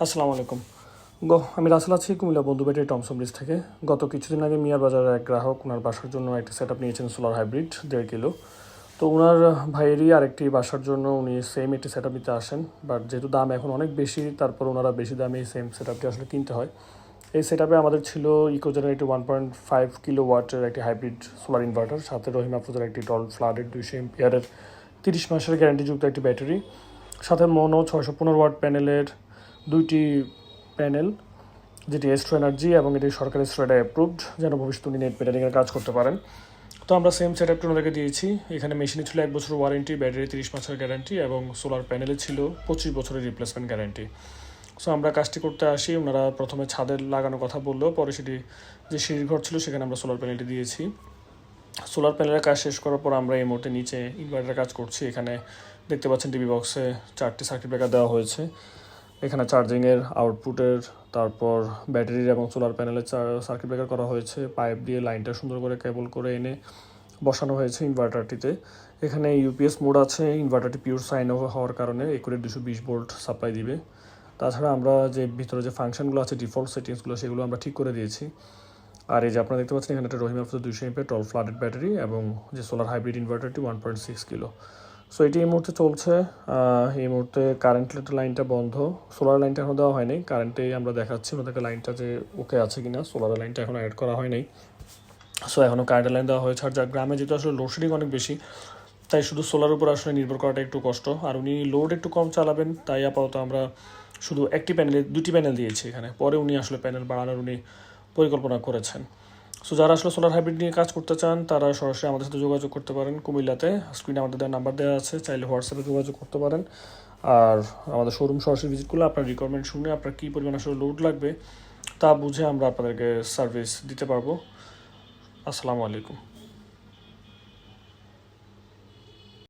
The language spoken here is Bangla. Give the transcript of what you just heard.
আসসালামু আলাইকুম। আমি রাসেল আছি কুমিল্লা বন্ধু ব্যাটারি টমসন ব্রিজ থেকে। গত কিছুদিন আগে মিয়ার বাজারের এক গ্রাহক ওনার বাসার জন্য একটা সেট আপ নিয়েছেন সোলার হাইব্রিড 1.5 কিলো। তো ওনার ভাইয়েরই আরেকটি বাসার জন্য উনি সেম একটি সেট আপ নিতে আসেন, বাট যেহেতু দাম এখন অনেক বেশি, তারপর ওনারা বেশি দামে এই সেম সেট আপটি আসলে কিনতে হয়। এই সেট আপে আমাদের ছিল ইকো জেনারেটর 1.5 কিলো ওয়াটের একটি হাইব্রিড সোলার ইনভার্টার, সাথে রহিম আফরোজের একটি টল ফ্লাডের 200 এম্পিয়ারের 30 মাসের গ্যারান্টিযুক্ত একটি ব্যাটারি, সাথে মনো 615 ওয়াট প্যানেলের 2টি প্যানেল, যেটি এস্ট্রো এনার্জি এবং এটি সরকারি স্ট্রেডে অ্যাপ্রুভড, যেন ভবিষ্যতে উনি নেট মিটারিংয়ের কাজ করতে পারেন। তো আমরা সেম সেট আপটি ওনাদেরকে দিয়েছি। এখানে মেশিনে ছিল 1 বছর ওয়ারেন্টি, ব্যাটারি 30 মাসের গ্যারান্টি এবং সোলার প্যানেলে ছিল 25 বছরের রিপ্লেসমেন্ট গ্যারান্টি। সো আমরা কাজটি করতে আসি, ওনারা প্রথমে ছাদের লাগানোর কথা বললেও পরে সেটি যে সিঁড়ির ঘর ছিল সেখানে আমরা সোলার প্যানেলটি দিয়েছি। সোলার প্যানেলের কাজ শেষ করার পর আমরা এই মুহূর্তে নিচে ইনভার্টারের কাজ করছি। এখানে দেখতে পাচ্ছেন টিভি বক্সে 4টি সার্কিট ব্রেকার দেওয়া হয়েছে। এখানে চার্জিংয়ের, আউটপুটের, তারপর ব্যাটারির এবং সোলার প্যানেলের সার্কিট ব্রেকার করা হয়েছে। পাইপ দিয়ে লাইনটা সুন্দর করে কেবল করে এনে বসানো হয়েছে ইনভার্টারটিতে। এখানে ইউপিএস মোড আছে। ইনভার্টারটি পিওর সাইন হওয়ার কারণে একুরেট 220 ভোল্ট সাপ্লাই দিবে। তাছাড়া আমরা যে ভিতরে যে ফাংশনগুলো আছে, ডিফল্ট সেটিংসগুলো, সেগুলো আমরা ঠিক করে দিয়েছি। আর এই যে আপনারা দেখতে পাচ্ছেন এখানে একটা রহিম আফরোজ 200 এমপিয়ার টল ফ্লাডেড ব্যাটারি এবং যে সোলার হাইব্রিড ইনভার্টারটি 1.6 কিলো। সো এটি এই মুহূর্তে চলছে। এই মুহূর্তে কারেন্ট লাইনটা বন্ধ, সোলার লাইনটা এখনও দেওয়া হয়নি। কারেন্টে আমরা দেখাচ্ছি ওনাদেরকে লাইনটা যে ওকে আছে কিনা। সোলার লাইনটা এখনও অ্যাড করা হয়নি। সো এখনও কারেন্টের লাইন দেওয়া হয়েছে। আর যা গ্রামে যেহেতু আসলে লোডশেডিং অনেক বেশি, তাই শুধু সোলার উপর আসলে নির্ভর করাটা একটু কষ্ট। আর উনি লোড একটু কম চালাবেন, তাই আপাতত আমরা শুধু একটি প্যানেলে 2টি প্যানেল দিয়েছি এখানে। পরে উনি আসলে প্যানেল বাড়ানোর উনি পরিকল্পনা করেছেন। সো যারা আসলে সোলার হাইব্রিড নিয়ে কাজ করতে চান তারা সরাসরি আমাদের সাথে যোগাযোগ করতে পারেন কুমিল্লাতে। স্ক্রিনে আমাদের দেওয়া নাম্বার দেওয়া আছে, চাইলে হোয়াটসঅ্যাপে যোগাযোগ করতে পারেন। আর আমাদের শোরুম সরাসরি ভিজিট করলে আপনার রিকোয়ারমেন্ট শুনে আপনার কী পরিমাণ আসলে লোড লাগবে তা বুঝে আমরা আপনাদেরকে সার্ভিস দিতে পারবো। আসসালামু আলাইকুম।